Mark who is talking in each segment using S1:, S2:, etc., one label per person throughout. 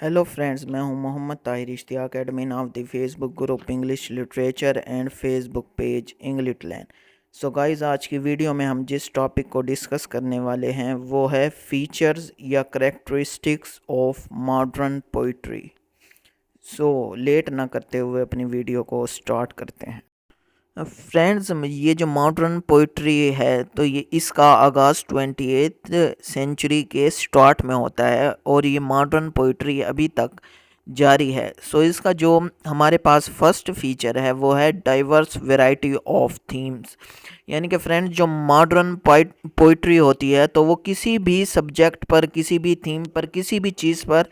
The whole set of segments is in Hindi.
S1: हेलो फ्रेंड्स, मैं हूं Mohammad Tahir Ishtiaq admin of the Facebook group English literature and Facebook page English lan. So guys, आज की वीडियो में हम जिस टॉपिक को डिस्कस करने वाले हैं वो है फीचर्स या characteristics of modern poetry. So let ना करते हुए अपनी वीडियो को स्टार्ट करते हैं। फ्रेंड्स, ये जो मॉडर्न पोइट्री है तो ये इसका आगाज़ 28th सेंचुरी के स्टार्ट में होता है और ये मॉडर्न पोइट्री अभी तक जारी है। सो इसका जो हमारे पास फर्स्ट फीचर है वो है डाइवर्स वैरायटी ऑफ थीम्स। यानी कि फ्रेंड्स, जो मॉडर्न पोइट्री होती है तो वो किसी भी सब्जेक्ट पर, किसी भी थीम पर, किसी भी चीज़ पर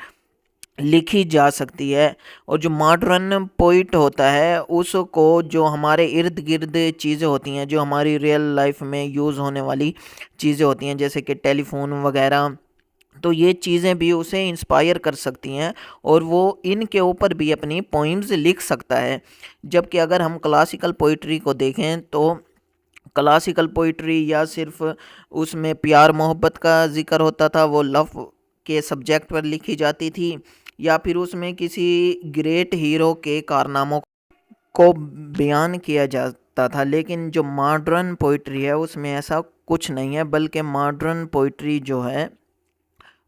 S1: लिखी जा सकती है। और जो मॉडर्न पोइट होता है उसको जो हमारे इर्द गिर्द चीज़ें होती हैं, जो हमारी रियल लाइफ में यूज़ होने वाली चीज़ें होती हैं, जैसे कि टेलीफोन वगैरह, तो ये चीज़ें भी उसे इंस्पायर कर सकती हैं और वो इनके ऊपर भी अपनी पोइम्स लिख सकता है। जबकि अगर हम क्लासिकल पोइट्री को देखें तो क्लासिकल पोइट्री या सिर्फ उसमें प्यार मोहब्बत का जिक्र होता था, वो लव के सब्जेक्ट पर लिखी जाती थी, या फिर उसमें किसी ग्रेट हीरो के कारनामों को बयान किया जाता था। लेकिन जो मॉडर्न पोइट्री है उसमें ऐसा कुछ नहीं है, बल्कि मॉडर्न पोइट्री जो है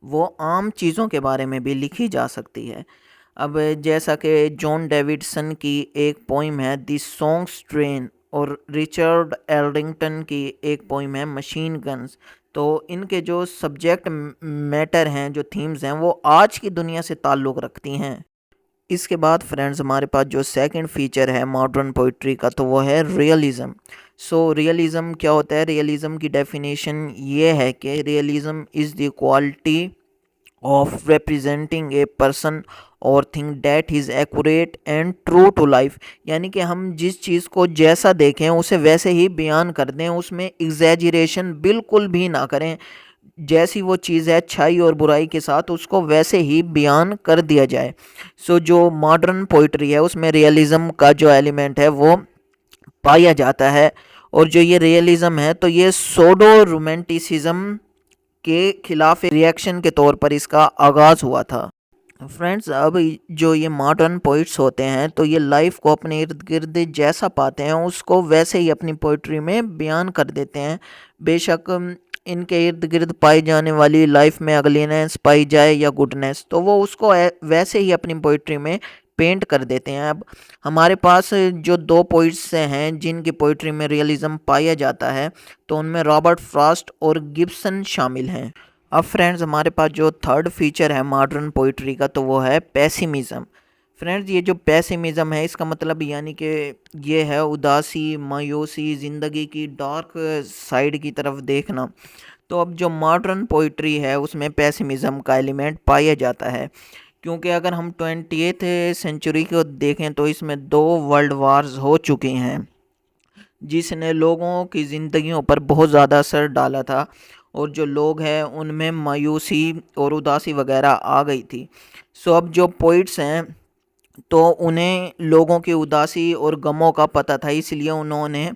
S1: वो आम चीज़ों के बारे में भी लिखी जा सकती है। अब जैसा कि जॉन डेविडसन की एक पोइम है द सॉन्ग्स ट्रेन, और रिचर्ड एल्डिंगटन की एक पोइम है मशीन गन्स, तो इनके जो सब्जेक्ट मैटर हैं, जो थीम्स हैं, वो आज की दुनिया से ताल्लुक़ रखती हैं। इसके बाद फ्रेंड्स, हमारे पास जो सेकंड फीचर है मॉडर्न पोइट्री का तो वो है रियलिज़म। सो रियलिज़म क्या होता है? रियलिज़म की डेफिनेशन ये है कि realism is the quality of representing a person or thing that is accurate and true to life. यानी कि हम जिस चीज़ को जैसा देखें उसे वैसे ही बयान कर दें, उसमें एग्जैजरेशन बिल्कुल भी ना करें। जैसी वो चीज़ है अच्छाई और बुराई के साथ उसको वैसे ही बयान कर दिया जाए। सो जो मॉडर्न पोइट्री है उसमें रियलिज़म का जो एलिमेंट है वो पाया जाता है। और जो ये रियलिज़म है तो ये सोडो रोमांटिसिज्म के खिलाफ रिएक्शन के तौर पर इसका आगाज़ हुआ था। फ्रेंड्स, अब जो ये मॉडर्न पोइट्स होते हैं तो ये लाइफ को अपने इर्द गिर्द जैसा पाते हैं उसको वैसे ही अपनी पोइट्री में बयान कर देते हैं। बेशक इनके इर्द गिर्द पाई जाने वाली लाइफ में अगलीनेस पाई जाए या गुडनेस, तो वो उसको वैसे ही अपनी पोइट्री में पेंट कर देते हैं। अब हमारे पास जो दो पोइट्स हैं जिनकी पोइट्री में रियलिज़म पाया जाता है तो उनमें रॉबर्ट फ्रॉस्ट और गिब्सन शामिल हैं। अब फ्रेंड्स, हमारे पास जो थर्ड फीचर है मॉडर्न पोइट्री का तो वो है पेसिमिज़म। फ्रेंड्स, ये जो पेसिमिज़म है इसका मतलब यानी कि ये है उदासी, मायूसी, ज़िंदगी की डार्क साइड की तरफ देखना। तो अब जो मॉडर्न पोइट्री है उसमें पेसिमिज़म का एलिमेंट पाया जाता है, क्योंकि अगर हम 20th सेंचुरी को देखें तो इसमें 2 वर्ल्ड वार्स हो चुकी हैं जिसने लोगों की ज़िंदगियों पर बहुत ज़्यादा असर डाला था, और जो लोग हैं उनमें मायूसी और उदासी वगैरह आ गई थी। सो अब जो पोइट्स हैं तो उन्हें लोगों की उदासी और गमों का पता था, इसलिए उन्होंने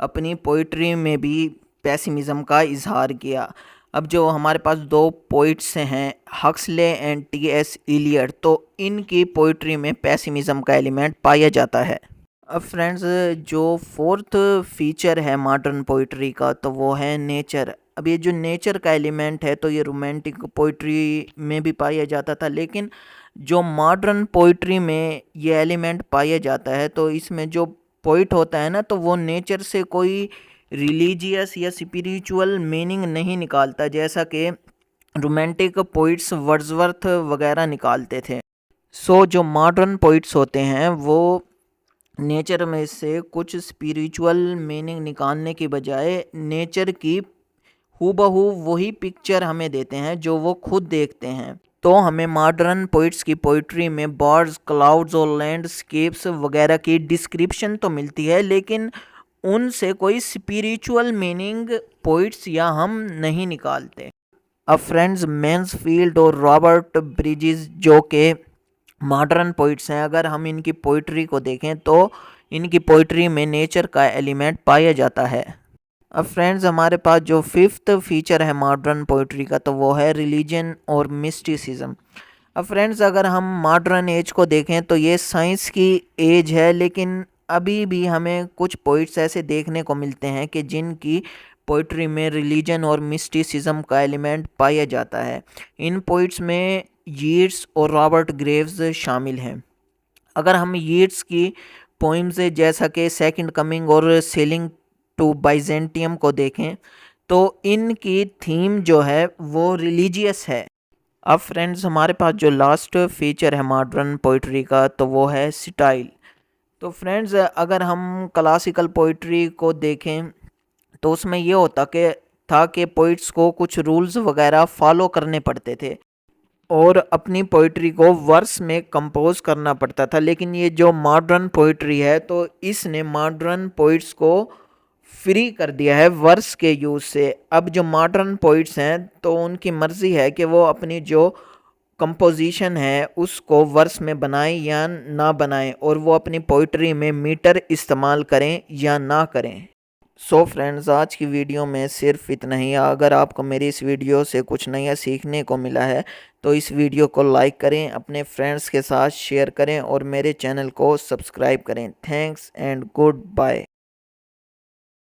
S1: अपनी पोइट्री में भी पेसिमिज़म का इजहार किया। अब जो हमारे पास दो पोइट्स हैं हक्सले एंड टी.एस. इलियट, तो इनकी पोइट्री में पेसिमिज़म का एलिमेंट पाया जाता है। अब फ्रेंड्स, जो फोर्थ फीचर है मॉडर्न पोइट्री का तो वो है नेचर। अब ये जो नेचर का एलिमेंट है तो ये रोमांटिक पोइट्री में भी पाया जाता था, लेकिन जो मॉडर्न पोइट्री में ये एलिमेंट पाया जाता है तो इसमें जो पोइट होता है ना तो वो नेचर से कोई रिलीजियस या स्पिरिचुअल मीनिंग नहीं निकालता, जैसा कि रोमांटिक पोइट्स वर्ड्सवर्थ वगैरह निकालते थे। सो जो मॉडर्न पोइट्स होते हैं वो नेचर में से कुछ स्पिरिचुअल मीनिंग निकालने की बजाय नेचर की हूबहू वही पिक्चर हमें देते हैं जो वो खुद देखते हैं। तो हमें मॉडर्न पोइट्स की पोइट्री में बर्ड्स, क्लाउड्स और लैंडस्केप्स वगैरह की डिस्क्रिप्शन तो मिलती है, लेकिन उनसे कोई स्पिरिचुअल मीनिंग पोइट्स या हम नहीं निकालते। अब फ्रेंड्स, मैन्सफील्ड और रॉबर्ट ब्रिजेस जो के मॉडर्न पोइट्स हैं, अगर हम इनकी पोइट्री को देखें तो इनकी पोइट्री में नेचर का एलिमेंट पाया जाता है। अब फ्रेंड्स, हमारे पास जो फिफ्थ फीचर है मॉडर्न पोइट्री का तो वो है रिलीजन और मिस्टिसिज्म। अब फ्रेंड्स अगर हम मॉडर्न एज को देखें तो ये साइंस की एज है, लेकिन अभी भी हमें कुछ पोइट्स ऐसे देखने को मिलते हैं कि जिनकी पोइट्री में रिलीजन और मिस्टिसिज्म का एलिमेंट पाया जाता है। इन पोइट्स में यीट्स और रॉबर्ट ग्रेव्स शामिल हैं। अगर हम यीट्स की पोइम्स जैसा कि सेकंड कमिंग और सेलिंग टू बाइजेंटियम को देखें तो इनकी थीम जो है वो रिलीजियस है। अब फ्रेंड्स हमारे पास जो लास्ट फीचर है मॉडर्न पोइट्री का तो वो है स्टाइल। तो फ्रेंड्स अगर हम क्लासिकल पोइट्री को देखें तो उसमें ये होता कि पोइट्स को कुछ रूल्स वगैरह फॉलो करने पड़ते थे और अपनी पोइट्री को वर्स में कंपोज करना पड़ता था। लेकिन ये जो मॉडर्न पोइट्री है तो इसने मॉडर्न पोइट्स को फ्री कर दिया है वर्स के यूज़ से। अब जो मॉडर्न पोइट्स हैं तो उनकी मर्ज़ी है कि वो अपनी जो कंपोजिशन है उसको वर्स में बनाएं या ना बनाएं, और वो अपनी पोइट्री में मीटर इस्तेमाल करें या ना करें। सो फ्रेंड्स आज की वीडियो में सिर्फ इतना ही। अगर आपको मेरी इस वीडियो से कुछ नया सीखने को मिला है तो इस वीडियो को लाइक करें, अपने फ्रेंड्स के साथ शेयर करें और मेरे चैनल को सब्सक्राइब करें। Thanks and good bye.